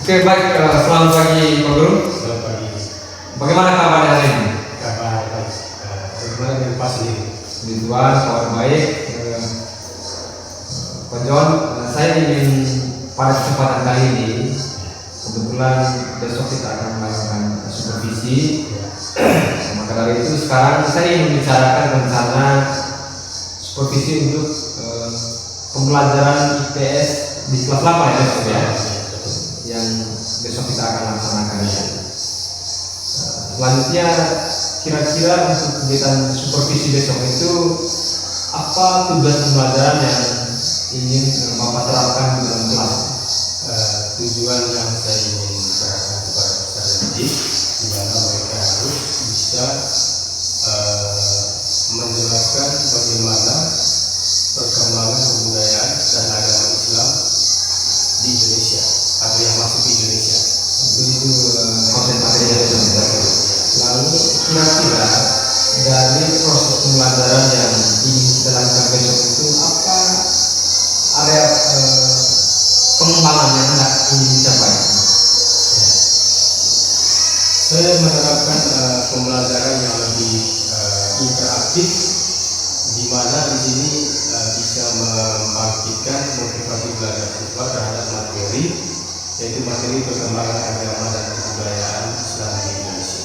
Oke, baik. Selamat pagi, Pak Guru. Selamat pagi. Bagaimana kabarnya hari ini? Kabar baik. Bagaimana dengan Pak sendiri? Puji Tuhan, kabar baik. Pak John, saya ingin pada kesempatan kali ini, kebetulan besok kita akan melakukan supervisi. Maka dari itu sekarang saya ingin membicarakan rencana supervisi untuk pembelajaran IPS di kelas 8 ya besok ya, yang besok kita akan laksanakan ya. Selanjutnya kira-kira untuk kegiatan supervisi besok itu apa tugas pembelajaran yang ingin Bapak terapkan di dalam kelas? Tujuan yang saya ingin bicarakan kepada peserta didik, di mana mereka harus bisa menjelaskan bagaimana perkembangan kebudayaan dan agama Islam di Indonesia atau yang masuk di Indonesia. Itu konten materinya ya. Lalu kira-kira dari proses pembelajaran yang ingin kita lakukan besok itu apa area pengembangan yang hendak ingin dicapai? Saya menerapkan pembelajaran yang lebih interaktif, di mana di sini bisa membangkitkan motivasi belajar siswa terhadap materi, yaitu materi perkembangan agama dan kebudayaan Islam di Indonesia.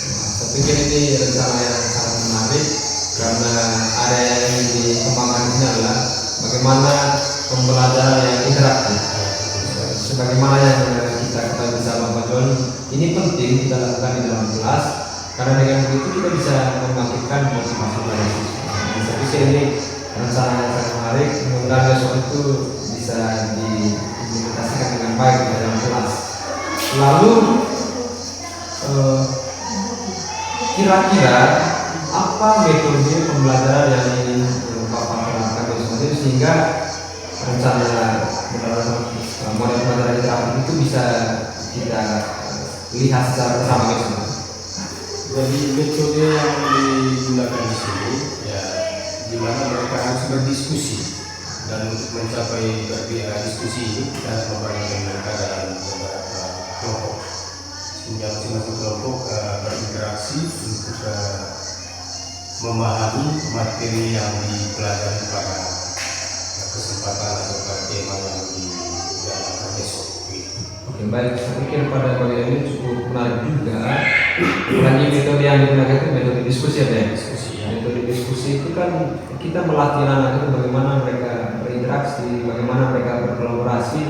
Saya pikir ini rencana yang sangat menarik karena area yang ingin dikembangkan ini adalah bagaimana pembelajaran yang interaktif. Sebagaimana yang kita ketahui bersama Pak John, ini penting kita lakukan di dalam kelas karena dengan begitu kita bisa membangkitkan motivasi belajar siswa. Saya pikir ini rencana yang sangat menarik. Mudah-mudahan besok itu bisa diimplementasikan dengan baik di dalam kelas. Lalu kira-kira apa metode pembelajaran yang ingin Bapak terapkan besok itu sehingga rencana model pembelajaran interaktif itu bisa kita lihat secara bersama besok. Jadi metode yang digunakan di sini ya, di mana mereka harus berdiskusi, dan untuk mencapai diskusi ini kita harus membangun mereka dalam beberapa kelompok, sehingga masing-masing kelompok berinteraksi untuk memahami materi yang dipelajari pada kesempatan atau pada tema yang dijalankan besok. Oke, baik. Saya pikir pada bagian ini cukup menarik juga. Lagi metode yang digunakan itu metode diskusi ya, diskusi. Metode diskusi itu kan kita melatih anak itu bagaimana mereka berinteraksi, bagaimana mereka berkolaborasi,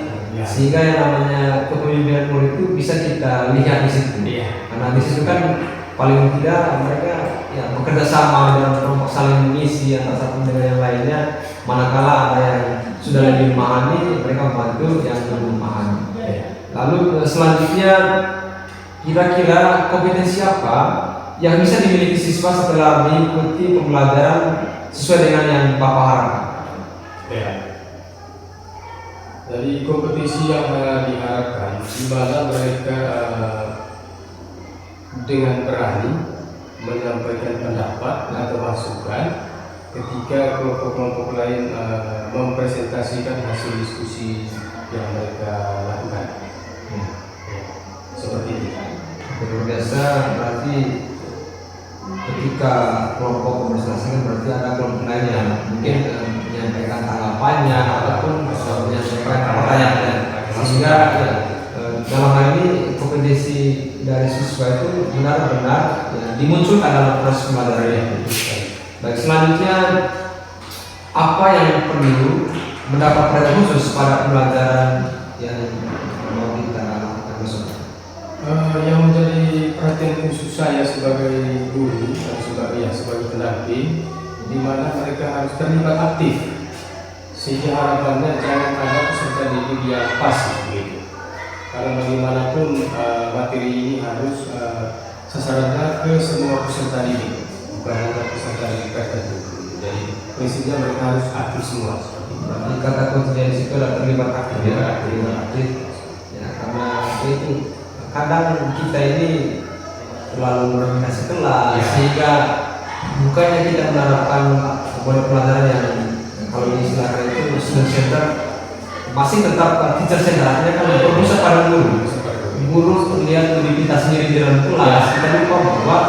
sehingga yang namanya kepemimpinan murid itu bisa kita lihat di situ. Karena di situ kan paling tidak mereka ya bekerja sama dalam kelompok, saling mengisi antara satu dengan yang lainnya. Manakala ada yang sudah lebih memahami, mereka membantu yang belum memahami. Lalu selanjutnya kira-kira kompetensi apa yang bisa dimiliki siswa setelah mengikuti pembelajaran sesuai dengan yang Bapak harapkan? Ya. Dari kompetisi yang diharapkan, di mana mereka dengan berani menyampaikan pendapat atau masukan ketika kelompok-kelompok lain mempresentasikan hasil diskusi yang mereka lakukan. Seperti ini. Luar biasa, berarti ketika kelompok berpresentasi berarti ada kelompok lain yang mungkin menyampaikan tanggapannya ataupun menyampaikan pertanyaannya, sehingga ya, dalam hal ini kompetensi dari siswa itu benar-benar ya, dimunculkan dalam proses pembelajaran. Baik, selanjutnya apa yang perlu mendapat perhatian khusus pada pembelajaran yang mau kita lakukan besok? Yang menjadi perhatian khusus saya sebagai guru dan sebagai pendamping, di mana mereka harus terlibat aktif, sehingga harapannya jangan ada peserta didik yang pasif begitu. Karena bagaimanapun materi ini harus sasarannya ke semua peserta didik, bukan hanya peserta didik tertentu. Jadi prinsipnya mereka harus aktif semua. Berarti kata kuncinya di situ adalah terlibat aktif ya, terlibat aktif. Ya, karena itu kadang kita ini terlalu mendominasi kelas, sehingga bukannya kita menerapkan model pelajaran yang kalau diistilahkan itu student center, masih tetap teacher center, artinya kan berpusat pada guru. Guru lihat diri kita sendiri di dalam kelas, kita lupa bahwa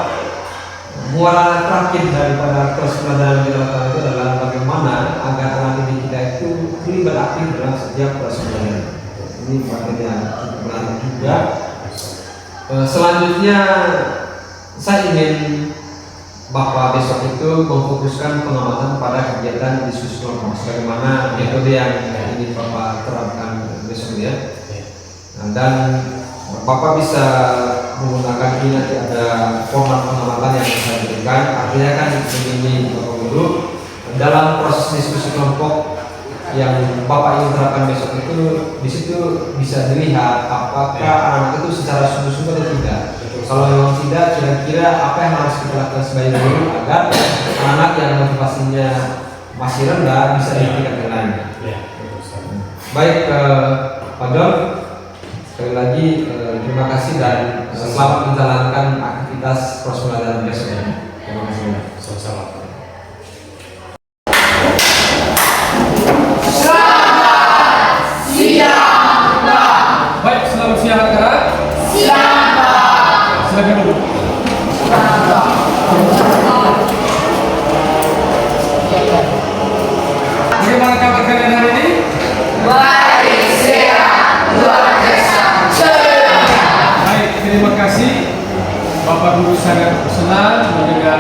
muara terakhir daripada kelas pelajaran kita lakukan itu adalah bagaimana agar anak didik kita itu terlibat aktif dalam setiap proses belajar. Ini materi yang cukup menarik juga. Selanjutnya saya ingin Bapak besok itu memfokuskan pengamatan pada kegiatan diskusi kelompok sebagaimana metode yang ingin Bapak terapkan besok ya. Nah, dan Bapak bisa menggunakan ini, nanti ada format pengamatan yang saya berikan. Artinya kan ini Bapak Guru dalam proses diskusi kelompok yang Bapak ingin terapkan besok itu, di situ bisa dilihat apakah anak itu secara sungguh-sungguh atau tidak. Kalau memang tidak, kira-kira apa yang harus kita lakukan sebagai guru agar anak yang motivasinya masih rendah bisa ditingkatkan lagi. Baik, Pak Don, sekali lagi terima kasih dan selamat menjalankan aktivitas proses pelajaran besok ya. Terima kasih. Sama-sama. Baik, selamat siang anak-anak. Siang, Pak. Silakan dulu. Bagaimana kabar kalian hari ini? Baik, sehat, luar biasa. Baik, terima kasih. Bapak Guru sangat senang mendengar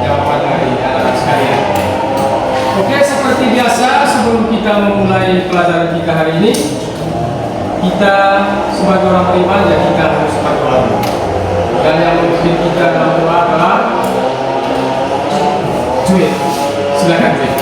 jawaban dari anak-anak sekalian. Oke, seperti biasa sebelum kita memulai pelajaran kita hari ini, kita sebagai orang beriman ya kita harus berdoa. Dan yang memimpin kita dalam doa adalah Juit. Silakan Juit.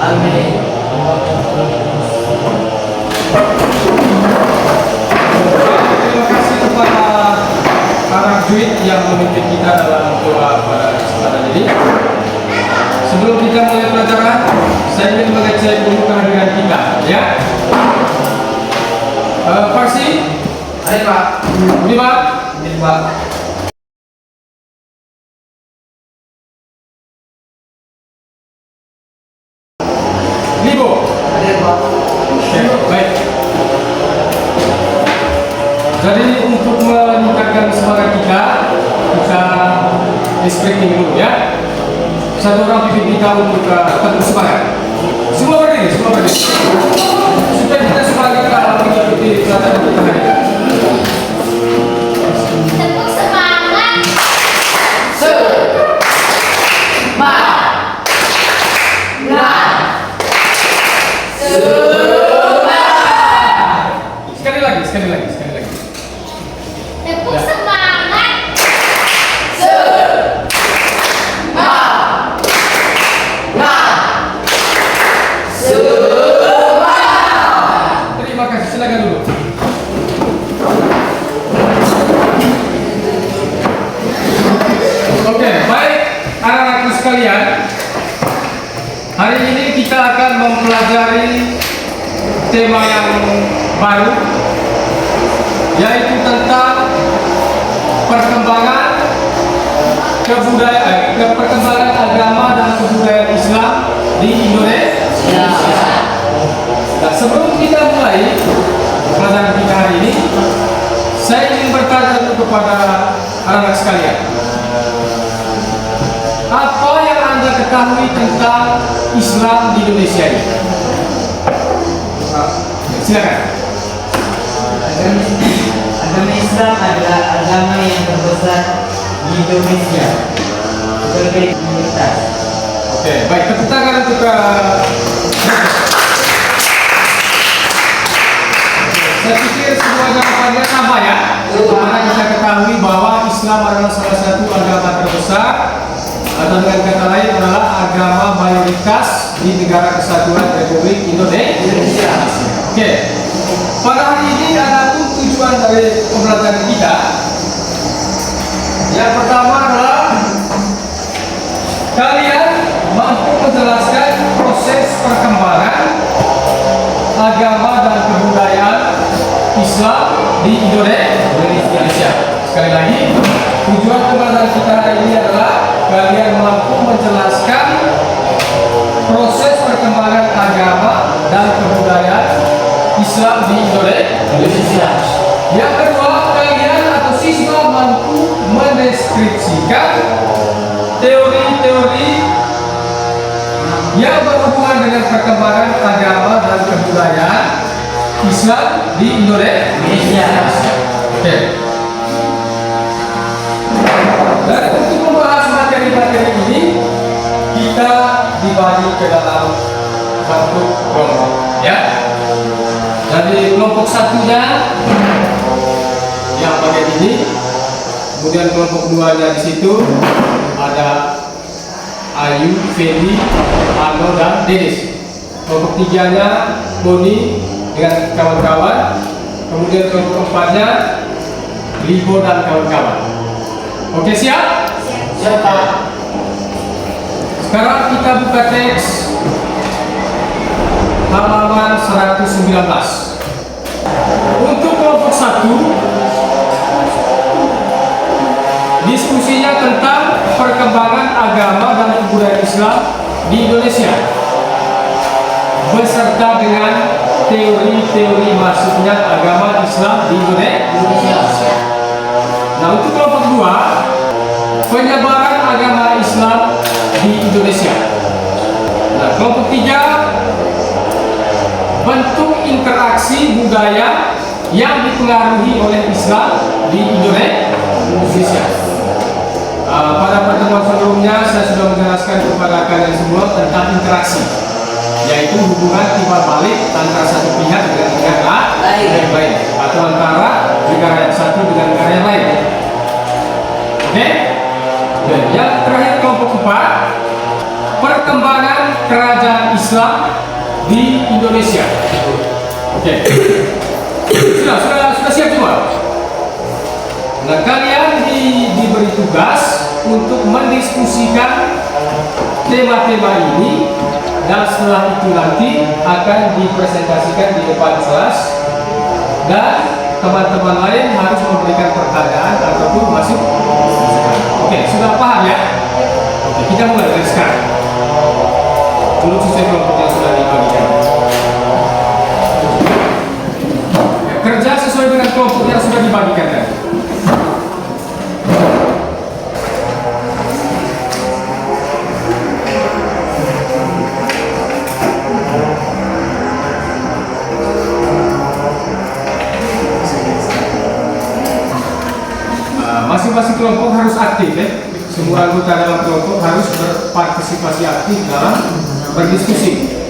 Amin. Terima kasih kepada para Juit yang memimpin kita dalam doa pada kesempatan ini. Sebelum kita mulai pelajaran, saya ingin mengecek dulu kehadiran kita, ya. Farsi, Ayo, Pak. Budiman, Pak. Libo. Ayo, Pak. Oke, baik. Jadi untuk meningkatkan semangat kita speaking dulu ya. Satu orang pimpin kita untuk tetap semangat. Semua berdiri, semua berdiri. Supaya kita semangat dalam mengikuti pelajaran kita hari ini. Tepuk semangat. Sekali lagi. Tepuk semangat. Terima kasih, silakan dulu. Oke, baik anak-anakku sekalian. Hari ini kita akan mempelajari tema yang baru, yaitu tentang perkembangan perkembangan agama dan kebudayaan Islam di Indonesia. Nah, sebelum kita mulai pelajaran kita hari ini, saya ingin bertanya dulu kepada anak-anak sekalian. Apa yang Anda ketahui tentang Islam di Indonesia ini? Silakan. Agama Islam adalah agama yang terbesar di Indonesia sebagai komunitas. Oke, baik, tepuk tangan untuk saya pikir semua jawabannya sama ya. Karena kita ketahui bahwa Islam adalah salah satu agama terbesar, atau dengan kata lain adalah agama mayoritas di Negara Kesatuan Republik Indonesia. Oke, pada hari ini ada tujuan dari pembelajaran kita. Yang pertama adalah kalian mampu menjelaskan proses perkembangan agama dan kebudayaan Islam di Indonesia. Sekali lagi, tujuan pembahasan kita hari ini adalah kalian mampu menjelaskan proses perkembangan agama dan kebudayaan Islam di Indonesia. Yang kedua, kalian atau siswa mampu mendeskripsikan teori-teori yang berhubungan dengan perkembangan agama dan kebudayaan Islam di Indonesia. Oke. Dan untuk membahas materi-materi ini, kita dibagi ke dalam satu kelompok, ya. Dari kelompok satunya yang bagian ini, kemudian kelompok duanya di situ ada Ayu, Feli, Ano, dan Denis. Kelompok tiganya Boni dengan kawan-kawan. Kemudian kelompok empatnya Libo dan kawan-kawan. Oke, siap? Siap, Pak. Sekarang kita buka teks halaman 119. Untuk kelompok 1, diskusinya tentang perkembangan agama dan kebudayaan Islam di Indonesia beserta dengan teori-teori masuknya agama Islam di Indonesia. Nah, untuk kelompok 2, penyebaran agama Islam di Indonesia. Nah, kelompok 3, bentuk interaksi budaya yang dipengaruhi oleh Islam di Indonesia. Pada pertemuan sebelumnya saya sudah menjelaskan kepada kalian semua tentang interaksi, yaitu hubungan timbal balik antara satu pihak dengan pihak lain, atau antara negara yang satu dengan negara yang lain. Oke? Dan yang terakhir kelompok 4, perkembangan kerajaan Islam di Indonesia. Oke. Sudah siap semua? Nah, kalian diberi tugas untuk mendiskusikan tema-tema ini, dan setelah itu nanti akan dipresentasikan di depan kelas, dan teman-teman lain harus memberikan pertanyaan ataupun masuk. Oke, sudah paham ya? Oke, kita mulai dari sekarang. Dulu sesuai kelompok yang sudah dibagikan. Kerja sesuai dengan kelompok yang sudah dibagikan tadi. Masing-masing kelompok harus aktif, ya. Semua anggota dalam kelompok harus berpartisipasi aktif dalam berdiskusi.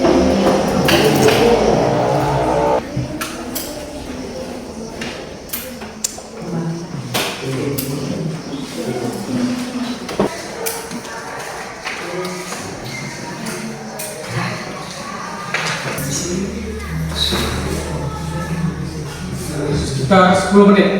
Sekitar 10 menit.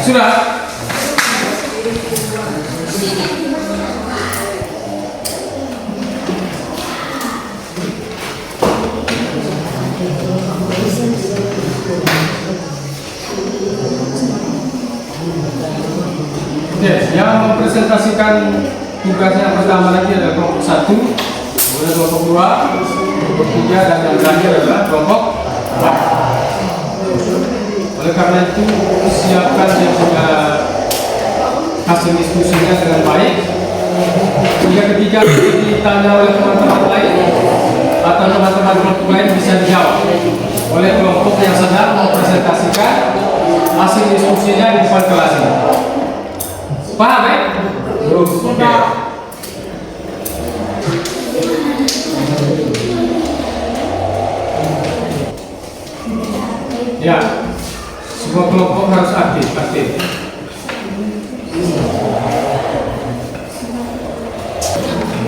Sudah? Oke, yang mempresentasikan tugasnya yang pertama lagi adalah kelompok 1, kemudian kelompok 2, kelompok 3, dan yang terakhir adalah kelompok 4. Oleh karena itu, siapkan dia punya hasil diskusinya dengan baik. Hingga ketika ditanya oleh teman-teman lain atau teman-teman kelompok lain bisa dijawab oleh kelompok yang sedang mempresentasikan hasil diskusinya di depan kelas ini. Paham ya? Oke. Ya, semua kelompok harus aktif.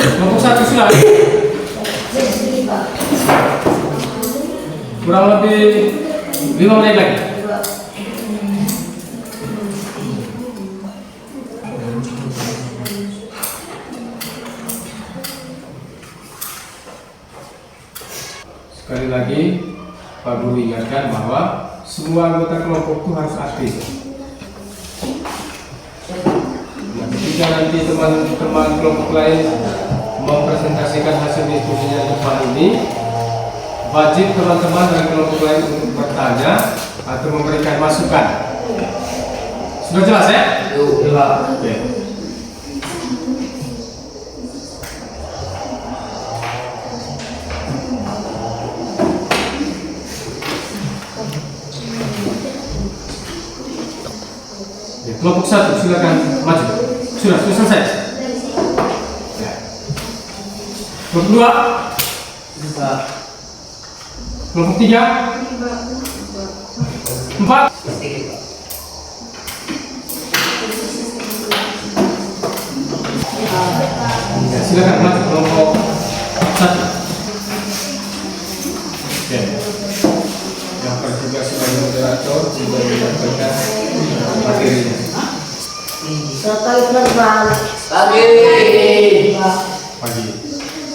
Kelompok 1 silakan. Kurang lebih 5 menit lagi. Sekali lagi, Pak Guru ingatkan bahwa semua anggota kelompok itu harus aktif. Nah, ketika nanti teman-teman kelompok lain mempresentasikan hasil diskusinya depan ini, wajib teman-teman dari kelompok lain untuk bertanya atau memberikan masukan. Sudah jelas ya? Yuk, Pak. Oke. Kelompok 1 silakan maju. Sudah selesai. Ya. Kelompok 2. Kelompok 3. 4. Ya, silakan maju kelompok 1. Oke. Yang bertugas sebagai moderator juga menyampaikan materinya. Selamat pagi teman-teman. Pagi.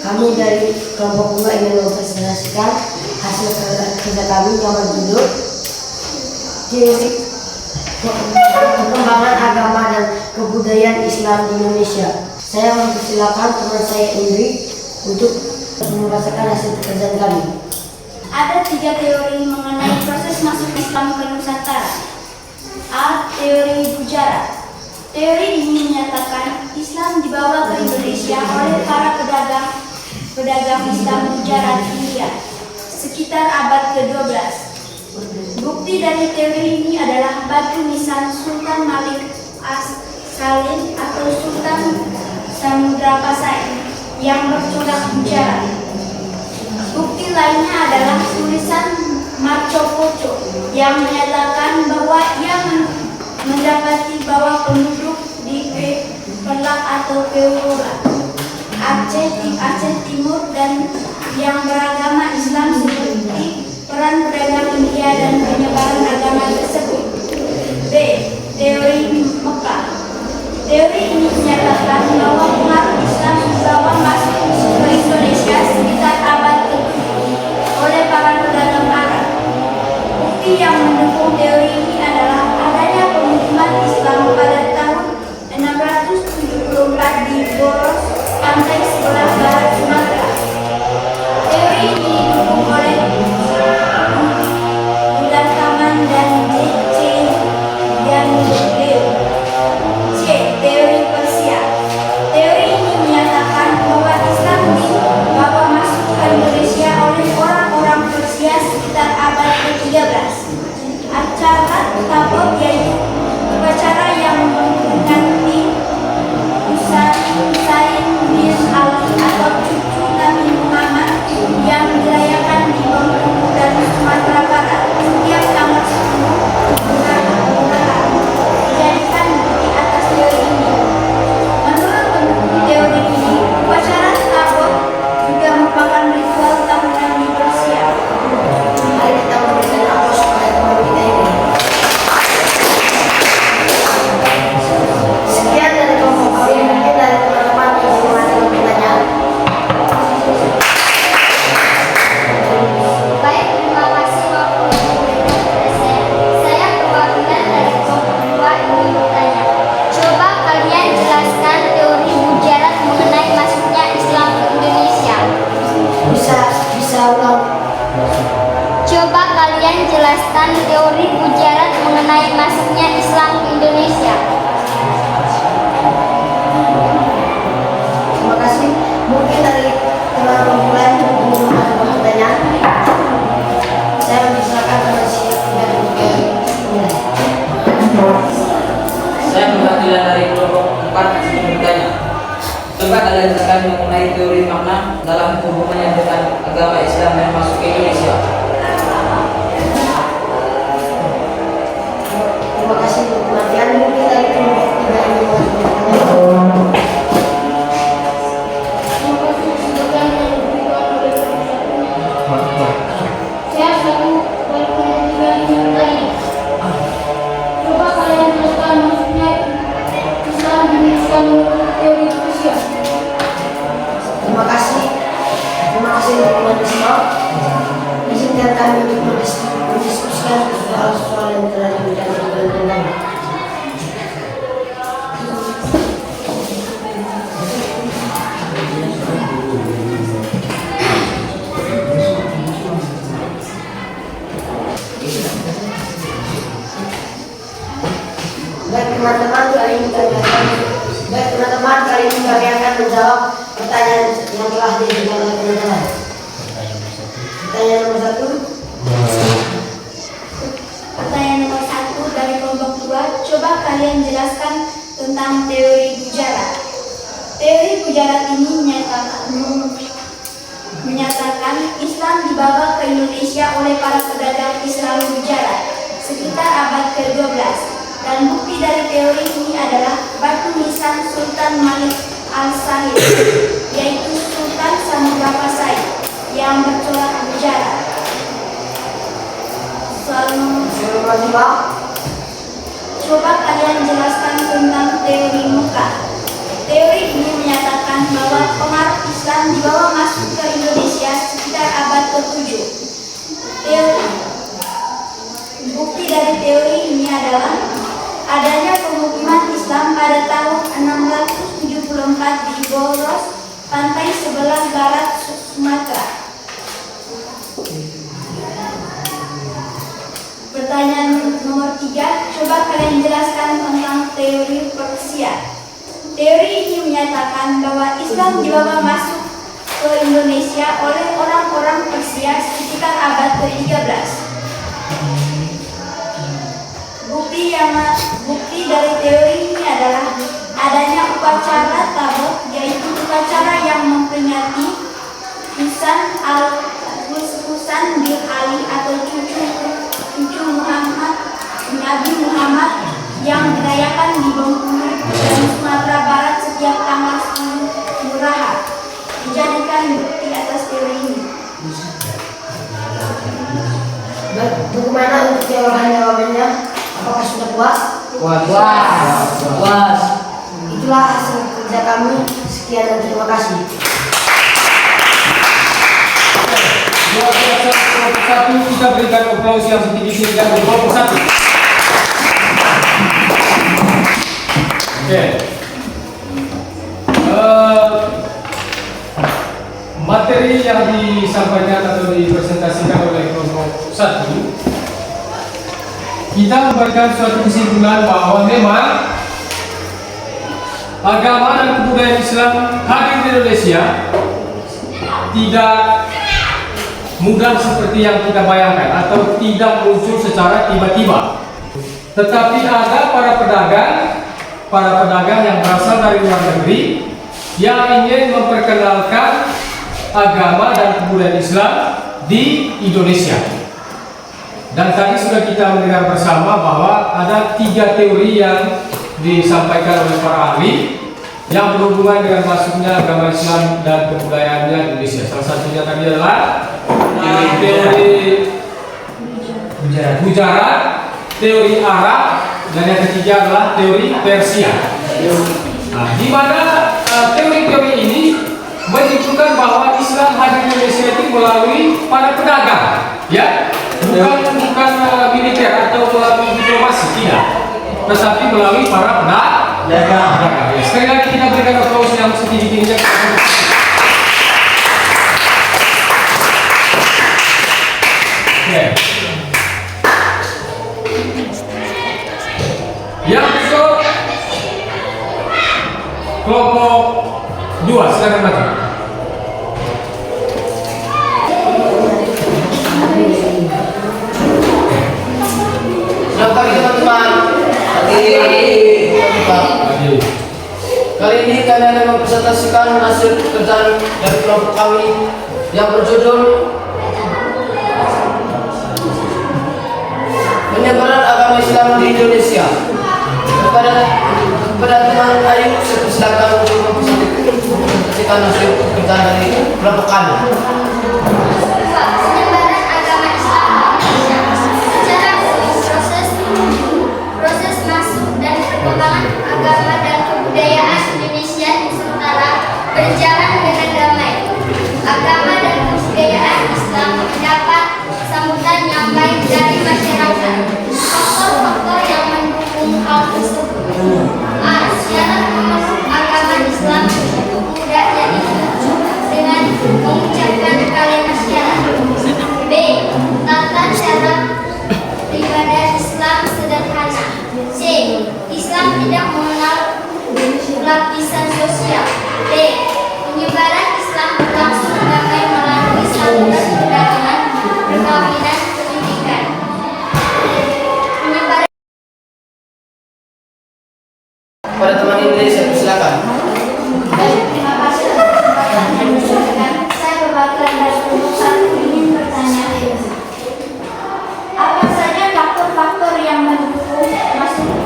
Kami dari kelompok 2 ingin mempresentasikan hasil kerja kami yang berjudul Ciri Perkembangan Agama dan Kebudayaan Islam di Indonesia. Saya mempersilakan teman saya Indri untuk membacakan hasil pekerjaan kami. Ada 3 teori mengenai proses masuk Islam ke Nusantara. A. Teori Gujarat. Teori ini menyatakan Islam dibawa ke Indonesia oleh para pedagang Islam Gujarat India sekitar abad ke-12. Bukti dari teori ini adalah batu nisan Sultan Malik as-Salim atau Sultan Samudra Pasai yang bercorak Gujarat. Bukti lainnya adalah tulisan Marco yang menyatakan bahwa ia mendapati bahwa penduduk di Perlak atau Peura, Aceh Timur dan yang beragama Islam seperti peran pedagang India dan penyebaran agama tersebut. B. Teori Mekah. Teori ini menyatakan bahwa pengaruh Islam dibawa masuk ke Indonesia sekitar abad ke-7 oleh para pedagang Arab. Bukti yang mendukung teori ini adalah adanya pemukiman Islam pada tahun 674 di Boros, pantai sebelah barat Sumatera. Teori ini didukung oleh Taman dan J. dan Leo. C. Teori Persia. Teori ini menyatakan bahwa Islam dibawa masuk ke Indonesia oleh orang-orang Persia sekitar abad ke-13. Acara Tabot yaitu upacara yang mengganti Husain bin Ali atau cucu Nabi Muhammad yang dirayakan di Bengkulu dan Sumatera Barat setiap tanggal 10 bulan Muharram dijadikan bukti atas teori ini. Menurut pendukung teori ini, upacara Tabot juga merupakan ritual tahunan di Persia. Mari kita memberikan aplaus kepada teman kita ini. Sekian dari kelompok kami, mungkin dari teman-teman yang mengajukan pertanyaan. Baik, terima kasih waktu saya perwakilan dari kelompok 2 ingin bertanya. Coba kalian jelaskan teori Gujarat mengenai masuknya Islam ke Indonesia. Bisa ulang. Coba kalian jelaskan teori Gujarat mengenai masuknya Islam ke Indonesia. Terima kasih. Mungkin dari teman-teman lain ingin mengajukan pertanyaan. Saya mempersilakan teman saya mulai. Saya perwakilan dari kelompok 4 ingin bertanya. Coba kalian jelaskan mengenai teori makna dalam hubungannya dengan agama Islam yang masuk ke Indonesia. Baik teman-teman, kali ini kami akan menjawab pertanyaan yang telah diberikan oleh teman-teman. Pertanyaan nomor 1. Pertanyaan nomor 1 dari kelompok 2. Coba kalian jelaskan tentang teori Gujarat. Teori Gujarat ini menyatakan Islam dibawa ke Indonesia oleh para pedagang Islam Gujarat sekitar abad ke-12. Dan bukti dari teori ini adalah batu nisan Sultan Malik Al-Sahid, yaitu Sultan Samudra Pasai yang bercorak Gujarat. Soal nomor 5. Coba kalian jelaskan tentang teori Mekah. Teori ini menyatakan bahwa pengaruh Islam dibawa masuk ke Indonesia sekitar abad ke-7. Bukti dari teori ini adalah adanya pemukiman Islam pada tahun 674 di Boros, pantai sebelah barat Sumatera. Pertanyaan nomor 3, coba kalian jelaskan tentang teori Persia. Teori ini menyatakan bahwa Islam dibawa masuk ke Indonesia oleh orang-orang Persia sekitar abad ke-13. Bukti dari teori ini adalah adanya upacara tabut, yaitu upacara yang memperingati Husan bin Ali atau cucu Muhammad Nabi Muhammad yang dirayakan di Bengkulu dan Sumatera Barat setiap tanggal 10 Muharram. Dijadikan bukti atas teori ini. Bagaimana untuk jawabannya? Apakah sudah puas? Puas. Itulah hasil kerja kami. Sekian dan terima kasih. Luar biasa, kelompok 1, kita berikan aplaus yang setinggi-tingginya untuk kelompok 1. Oke. Materi yang disampaikan atau dipresentasikan oleh kelompok 1, kita memberikan suatu kesimpulan bahwa memang agama dan kebudayaan Islam hadir di Indonesia tidak mudah seperti yang kita bayangkan atau tidak muncul secara tiba-tiba. Tetapi ada para pedagang yang berasal dari luar negeri yang ingin memperkenalkan agama dan kebudayaan Islam di Indonesia. Dan tadi sudah kita mendengar bersama bahwa ada 3 teori yang disampaikan oleh para ahli yang berhubungan dengan masuknya agama Islam dan kebudayaannya di Indonesia. Salah satunya tadi adalah teori Gujarat, teori Arab, dan yang ketiga adalah teori Persia. Nah, di mana teori-teori ini menunjukkan bahwa Islam hadir di Indonesia itu melalui para pedagang, ya, bukan militer atau melalui diplomasi, tidak, tetapi melalui para pedagang. Sekali lagi kita berikan aplaus yang setinggi-tingginya. Oke. Yang kedua, kelompok 2, silakan maju. Selamat pagi teman-teman. Kali ini kami akan mempresentasikan hasil pekerjaan dari kelompok kami yang berjudul Penyebaran Agama Islam di Indonesia. Kepada teman Ayu, saya persilakan untuk mempresentasikan hasil pekerjaan dari kelompok kami. Penyebaran agama Islam di Indonesia. Secara proses masuk dan perkembangan agama dan kebudayaan Indonesia di Nusantara berjalan dengan damai. Agama dan kebudayaan Islam mendapat sambutan yang baik dari masyarakat. Faktor-faktor yang mendukung hal tersebut: A. Syarat pemeluk agama Islam mudahnya ditunjuk dengan mengucapkan kalimat C. Islam tidak mengenal lapisan sosial. D. Penyebaran Islam berlangsung damai melalui saluran perdagangan, perkawinan, pendidikan. Penyebaran Pada teman Indonesia, silakan. Terima kasih atas kesempatan yang diberikan. Saya perwakilan dari kelompok 1 ingin bertanya, apa saja faktor-faktor yang mendukung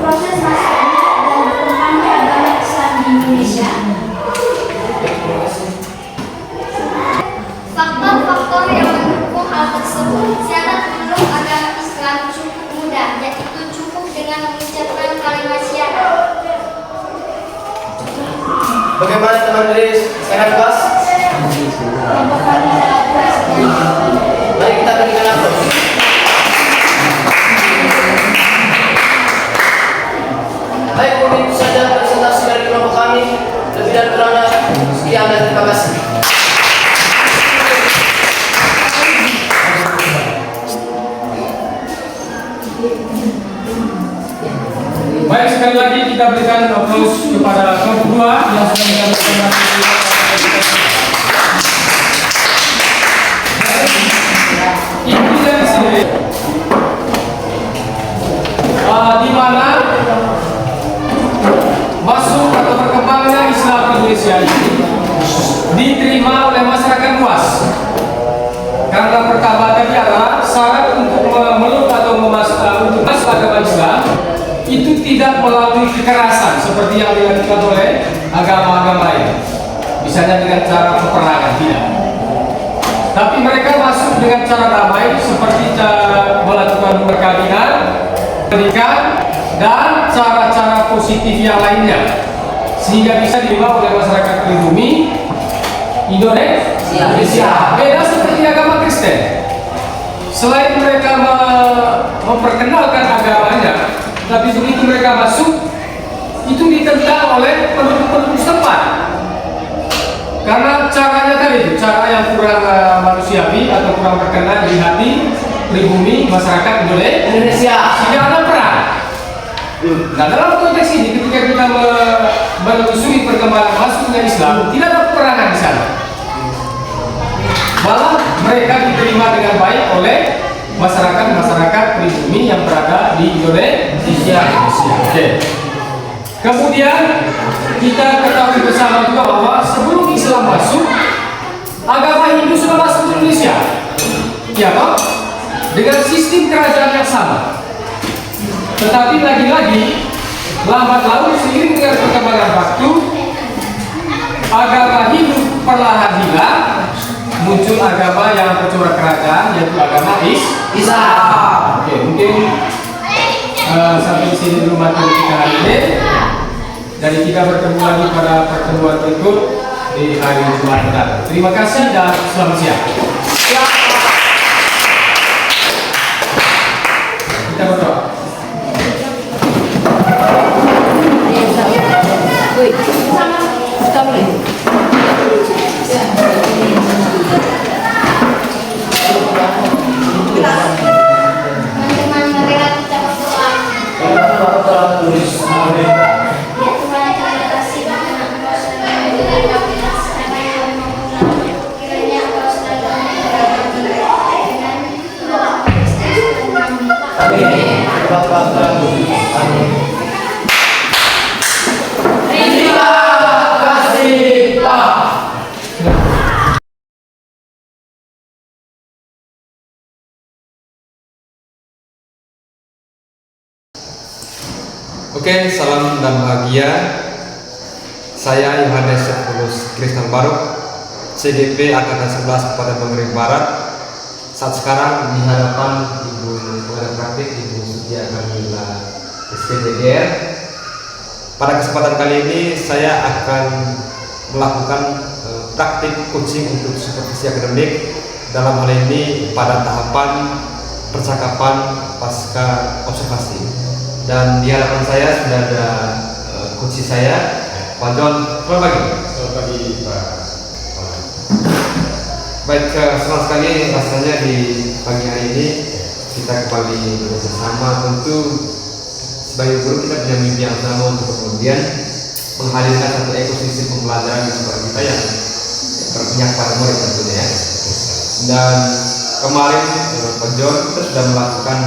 proses masuknya dan berkembangnya agama Islam di Indonesia? Faktor-faktor yang mendukung hal tersebut. Syarat belum agama Islam cukup mudah, yaitu cukup dengan mengucapkan kalimat syahadat. Bagaimana teman Idris? Sehat, Bas? Kelompok kami sangat puas dengan jawabannya. Mari kita berikan aplaus. Baik, mungkin itu saja presentasi dari kelompok kami. Lebih dan kurangnya sekian dan terima kasih. Baik, sekali lagi kita berikan aplaus kepada kelompok 2 yang sudah menyampaikan inti dari sini di mana masuk atau berkembangnya Islam Indonesia ini diterima oleh masyarakat luas. Karena pertama tadi adalah syarat untuk memeluk atau untuk masuk agama Islam itu tidak melalui kekerasan seperti yang dilakukan oleh agama-agama lain, misalnya dengan cara peperangan, tidak. Tapi mereka masuk dengan cara damai seperti cara melakukan perkawinan, pernikahan, dan cara-cara positif yang lainnya, sehingga bisa diterima oleh masyarakat pribumi Indonesia. Beda seperti agama Kristen. Selain mereka memperkenalkan agamanya, tapi begitu mereka masuk, itu ditentang oleh penduduk-penduduk setempat. Karena caranya tadi, cara yang kurang manusiawi atau kurang berkenan di hati pribumi masyarakat Indonesia, sehingga ada perang. Nah, dalam konteks ini, ketika kita menelusuri perkembangan masuknya Islam, tidak ada peperangan di sana. Malah mereka diterima dengan baik oleh masyarakat pribumi yang berada di Indonesia. Oke. Kemudian kita ketahui bersama juga bahwa sebelum Islam masuk, agama Hindu sudah masuk ke Indonesia, ya toh? Dengan sistem kerajaan yang sama. Tetapi lagi-lagi lambat laun seiring dengan perkembangan waktu, agama Hindu perlahan hilang. Muncul agama yang bercorak kerajaan, yaitu agama Islam. Oke, mungkin sampai di sini dulu materi kita hari ini. Dan kita bertemu lagi pada pertemuan berikut di hari Jumat mendatang. Terima kasih dan selamat siang. Kita berdoa. Teman-teman, marilah kita berdoa. Ya Tuhan, terima kasih karena Engkau selalu memberi kami secara yang memulai. Kiranya Engkau selalu memberi kami dengan Tuhan Kristus kami. Amin. Terima kasih, Pak. Oke, salam dan bahagia. Saya Yohanes Sepulus Kristan Barok, CGP Angkatan 11 Kabupaten Bangkalan Barat. Saat sekarang di hadapan Ibu Pengajar Praktik Ibu Sutia Kamila SPDGR. Pada kesempatan kali ini saya akan melakukan praktik coaching untuk supervisi akademik, dalam hal ini pada tahapan percakapan pasca observasi. Dan di hadapan saya sudah ada coach saya, Pak John. Selamat pagi. Selamat pagi, Pak. Baik, senang sekali rasanya di pagi hari ini kita kembali bersama. Tentu sebagai guru kita punya mimpi yang sama untuk kemudian menghadirkan satu ekosistem pembelajaran di sekolah kita yang berpihak pada murid tentunya ya. Dan kemarin Pak John kita sudah melakukan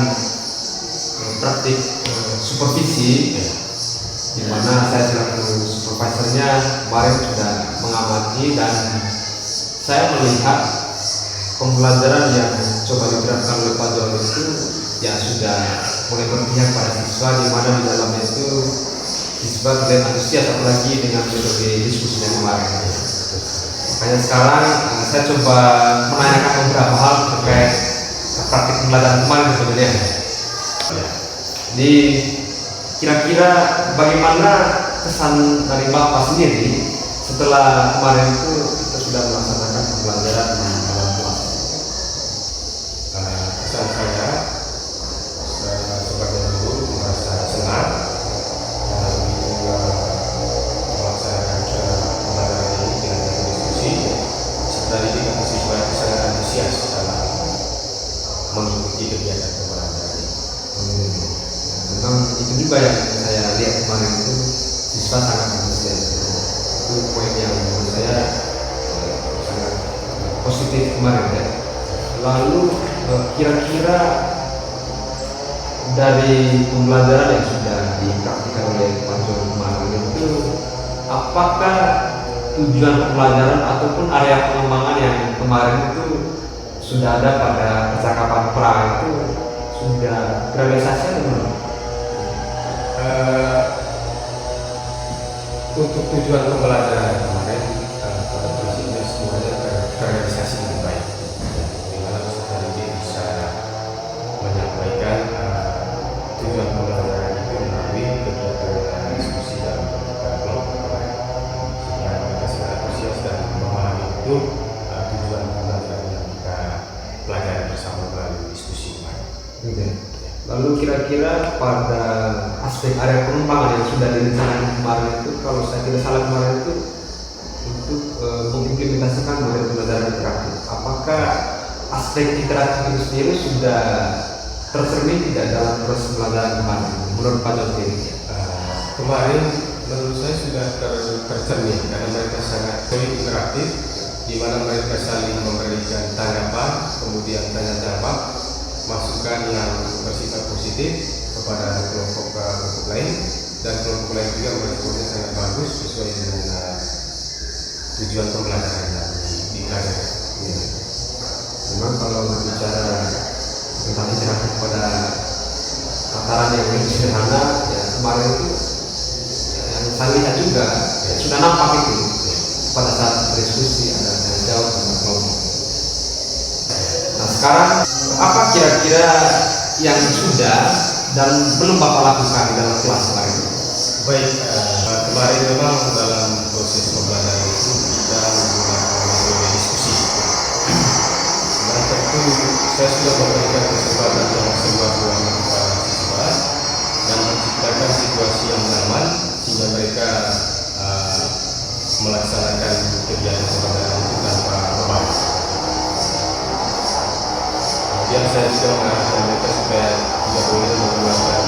praktik supervisi di mana saya selaku supervisornya kemarin sudah mengamati dan saya melihat pembelajaran yang coba diterapkan oleh Pak John itu ya sudah mulai berpihak pada siswa, di mana di dalamnya itu siswa terlihat antusias apalagi dengan metode diskusi yang kemarin. Makanya sekarang saya coba menanyakan beberapa hal terkait praktik pembelajaran kemarin sebenarnya. Jadi kira-kira bagaimana kesan dari Bapak sendiri setelah kemarin itu kita sudah melaksanakan pembelajaran di dalam kelas? Kesan saya sebagai guru merasa senang melaksanakan pembelajaran ini dengan diskusi. Setelah ini kami siswa sangat antusias dalam mengikuti kegiatan pembelajaran ini. Memang itu juga yang saya lihat kemarin itu siswa sangat antusias. Itu poin yang menurut saya sangat positif kemarin ya. Lalu kira-kira dari pembelajaran yang sudah dipraktikkan oleh Pak John kemarin itu, apakah tujuan pembelajaran ataupun area pengembangan yang kemarin itu sudah ada pada percakapan pra itu sudah terrealisasi atau belum? Untuk tujuan pembelajaran kemarin pada prinsipnya semuanya terrealisasi dengan baik. Di mana peserta didik bisa menyampaikan tujuan pembelajaran itu melalui kegiatan diskusi dalam kelompok kemarin, sehingga mereka sangat antusias dan memahami betul tujuan pembelajaran yang kita pelajari bersama melalui diskusi kemarin. Lalu kira-kira pada aspek area pengembangan yang sudah direncanakan kemarin itu, kalau saya tidak salah kemarin itu untuk mengimplementasikan model pembelajaran interaktif, apakah aspek interaktif itu sendiri sudah tercermin tidak dalam proses pembelajaran kemarin menurut Pak John sendiri? Kemarin menurut saya sudah tercermin karena mereka sangat interaktif, di mana mereka saling memberikan tanggapan, kemudian tanya jawab, masukan yang bersifat positif kepada kelompok lain, dan kelompok lain juga meresponnya sangat bagus sesuai dengan tujuan pembelajaran yang dipelajari. Memang kalau berbicara tentang interaktif pada tataran yang lebih sederhana, ya kemarin itu yang saya lihat juga ya, sudah nampak itu pada saat berdiskusi ada tanya jawab dengan kelompok. Nah sekarang apa kira-kira yang sudah dan belum Bapak lakukan di dalam kelas kemarin? Baik, kemarin memang dalam proses pembelajaran itu kita menggunakan metode diskusi. Dan tentu saya sudah memberikan kesempatan yang seluas-luasnya kepada siswa dan menciptakan situasi yang nyaman sehingga mereka melaksanakan kegiatan pembelajaran itu tanpa beban. Kemudian saya juga mengarahkan mereka supaya tidak boleh mengeluarkan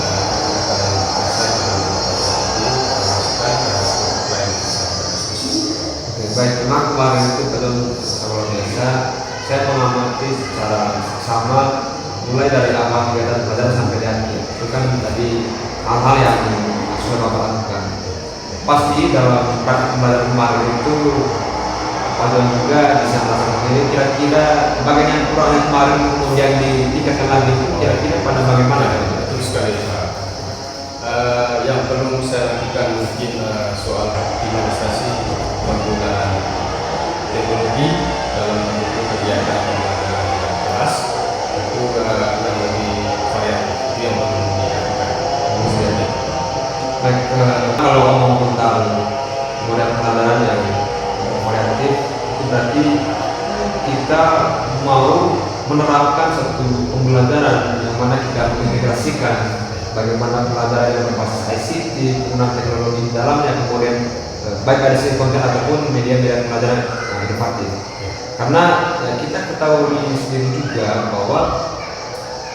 kata-kata yang kasar dalam masukan kelompok lain berdiskusi. Oke, baik, memang kemarin itu belum luar biasa. Saya mengamati secara sama mulai dari awal kegiatan pembelajaran sampai di akhir. Itu kan tadi hal-hal yang sudah Bapak lakukan. Pasti dalam praktik pembelajaran kemarin itu Pak John juga bisa melaksanakan ini. Kira-kira bagian yang kurang yang kemarin kemudian ditingkatkan lagi itu kira-kira pada bagaimana? Betul sekali. Yang perlu saya lakukan mungkin soal optimalisasi penggunaan teknologi dalam mendukung kegiatan pembelajaran dalam kelas. Tentu yang lebih variatif itu yang perlu dilakukan. Baik, kalau ngomong tentang model pembelajaran yang variatif, itu berarti kita mau menerapkan satu pembelajaran yang mana kita mengintegrasikan bagaimana pelajaran yang berbasis ICT, penggunaan teknologi di dalamnya, kemudian baik dari sisi konten ataupun media-media pelajaran inovatif. Karena ya, kita ketahui sendiri juga bahwa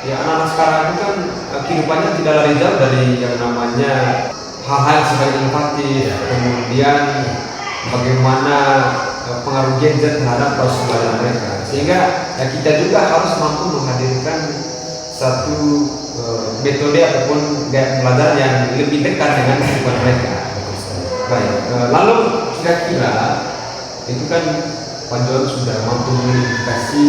ya anak-anak sekarang itu kan kehidupannya tidak lari jauh dari yang namanya hal-hal yang sifatnya inovatif, kemudian bagaimana pengaruh gadget terhadap proses belajar mereka, sehingga ya, kita juga harus mampu menghadirkan satu metode ataupun gaya belajar yang lebih dekat dengan kehidupan mereka. Baik, lalu kira-kira itu kan Pak John sudah mampu mengidentifikasi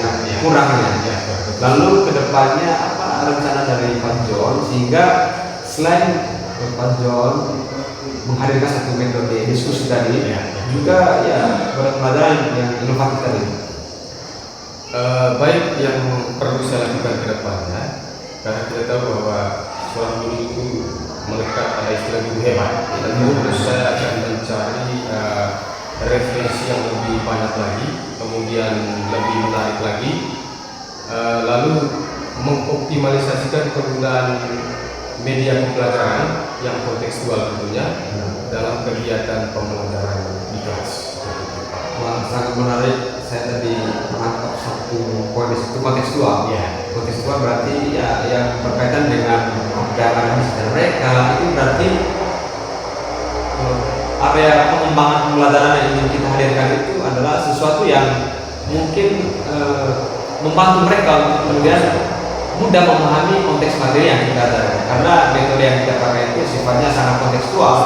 yang kurangnya. Lalu kedepannya apa rencana dari Pak John sehingga selain Pak John menghadirkan satu metode diskusi tadi, juga ya pembelajaran yang inovatif tadi. Baik, yang perlu saya lakukan ke depannya, karena kita tahu bahwa seorang guru itu melekat pada istilah guru hebat, tentu saya akan mencari referensi yang lebih banyak lagi, kemudian lebih menarik lagi, lalu mengoptimalisasikan penggunaan media pembelajaran yang kontekstual tentunya dalam kegiatan pembelajaran di kelas. Wah, sangat menarik. Saya tadi menangkap satu poin itu kontekstual. Ya. Kontekstual berarti ya yang berkaitan dengan apa yang ada di sekitar mereka. Itu berarti area pengembangan pembelajaran yang ingin kita hadirkan itu adalah sesuatu yang mungkin membantu mereka untuk kemudian mudah memahami konteks materi yang kita ada. Karena metode yang kita pakai itu sifatnya sangat kontekstual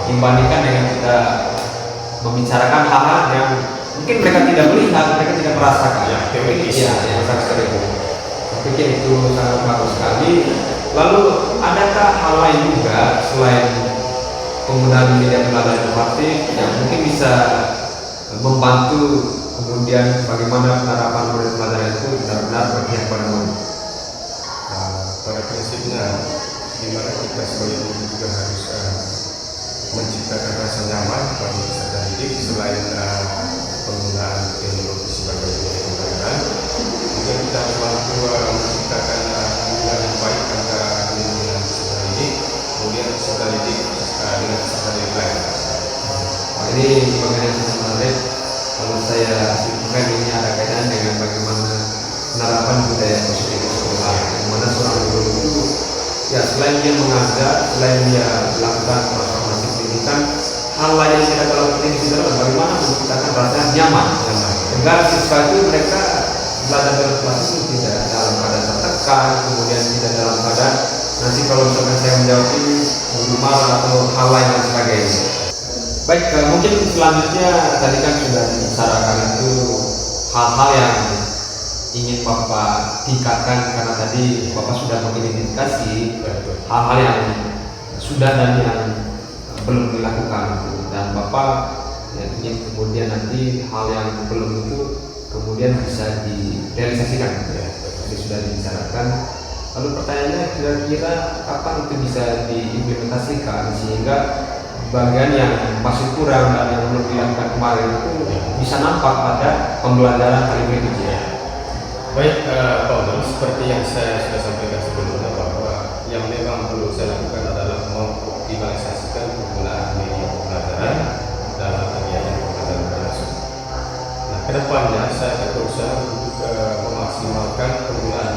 dibandingkan dengan kita membicarakan hal-hal yang mungkin mereka tidak melihat, mereka tidak merasakan. Ya, teoritis. Ya, sangat itu. Saya pikir itu sangat bagus sekali. Lalu adakah hal lain juga selain penggunaan media pembelajaran inovatif yang mungkin bisa membantu kemudian bagaimana penerapan media pembelajaran itu benar-benar berpihak pada murid? Pada prinsipnya, di mana kita sebagai guru juga harus menciptakan rasa nyaman bagi peserta didik selain penggunaan teknologi sebagai media pembelajaran. Juga kita harus mampu menciptakan hubungan yang baik antara guru dengan peserta didik, kemudian peserta didik dengan peserta didik lain. Ini bagian yang sangat menarik. Kalau saya simpulkan ini ada kaitan dengan bagaimana penerapan budaya positif di sekolah, yang mana seorang guru itu ya selain dia mengajar, selain dia melakukan transformasi pendidikan, hal lain yang tidak terlalu penting itu adalah bagaimana menciptakan rasa nyaman, agar siswa itu mereka belajar dalam kelas itu tidak dalam keadaan tertekan, kemudian tidak dalam keadaan nanti kalau misalkan saya menjawab ini rumah atau hal lain dan sebagainya. Baik, mungkin selanjutnya tadi kan sudah dibicarakan itu hal-hal yang ingin Bapak tingkatkan, karena tadi Bapak sudah mengidentifikasi hal-hal yang sudah dan yang belum dilakukan, dan Bapak ya, ingin kemudian nanti hal yang belum itu kemudian bisa direalisasikan. Jadi sudah dibicarakan. Lalu pertanyaannya kira-kira kapan itu bisa diimplementasikan sehingga bagian yang masih kurang dan yang belum dilakukan kemarin itu bisa nampak pada pembelajaran kali berikutnya. Baik, Pak Udol, seperti yang saya sudah sampaikan sebelumnya bahwa yang memang perlu saya lakukan adalah mengoptimalisasikan penggunaan media pembelajaran dalam kegiatan pembelajaran berlangsung. Nah, kedepannya saya akan berusaha untuk memaksimalkan penggunaan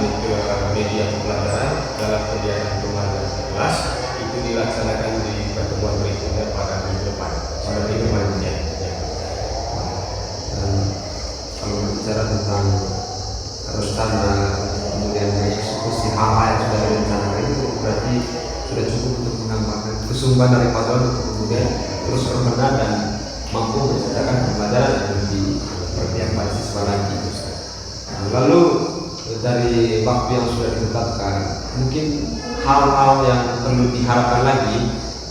media pembelajaran dalam kegiatan pembelajaran kelas. Itu dilaksanakan di pertemuan berikutnya pada minggu depan. Seperti itu maksudnya. Dan kalau berbicara tentang rencana kemudian mengeksekusi hal-hal yang sudah direncanakan itu berarti sudah cukup untuk menambahkan kesungguhan dari Pak John untuk kemudian terus berbenah dan mampu menciptakan pembelajaran yang lebih berpihak pada siswa lagi. Nah, lalu dari waktu yang sudah ditetapkan, mungkin hal-hal yang perlu diharapkan lagi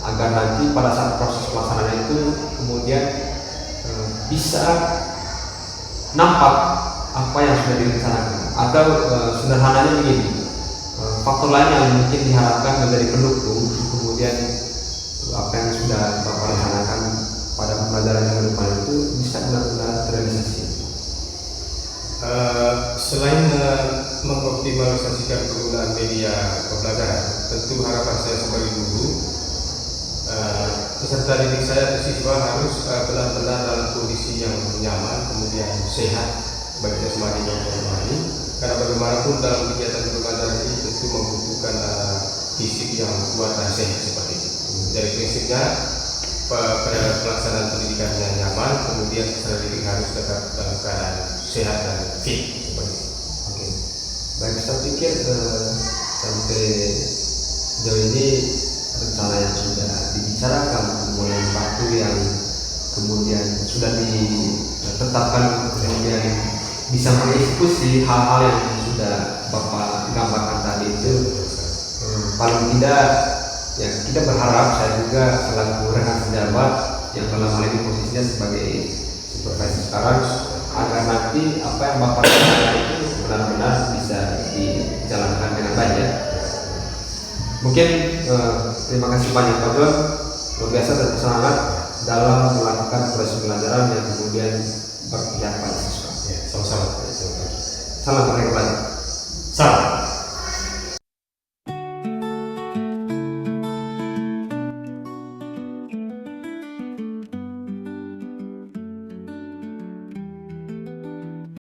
agar nanti pada saat proses pelaksanaan itu kemudian bisa nampak apa yang sudah direncanakan, atau sederhananya begini, faktor lain yang mungkin diharapkan menjadi pendukung kemudian apa yang sudah Bapak rencanakan pada pembelajaran yang depan itu bisa benar-benar terrealisasi. Selain mengoptimalisasikan penggunaan media pembelajaran, tentu harapan saya sebagai guru, peserta didik saya siswa harus benar-benar dalam kondisi yang nyaman, kemudian sehat bagi jasmani dan rohani. Karena bagaimanapun dalam kegiatan diskusi yang buat sehat seperti itu. Dari prinsipnya pada pelaksanaan pendidikannya nyaman, kemudian peserta didik harus tetap dalam keadaan sehat dan fit seperti itu. Oke. Baik, saya pikir sampai sejauh ini rencana yang sudah dibicarakan, mulai waktu yang kemudian sudah ditetapkan, kemudian bisa mendiskusi hal-hal yang sudah Bapak gambarkan tadi itu, paling tidak ya kita berharap, saya juga selaku rekan pejabat yang dalam hal ini posisinya sebagai supervisor sekarang, agar nanti apa yang Bapak katakan itu benar-benar bisa dijalankan dengan baik ya. Mungkin terima kasih banyak Pak John, luar biasa dan semangat dalam melakukan proses pembelajaran yang kemudian berpihak pada siswa. Ya, sama-sama. Salam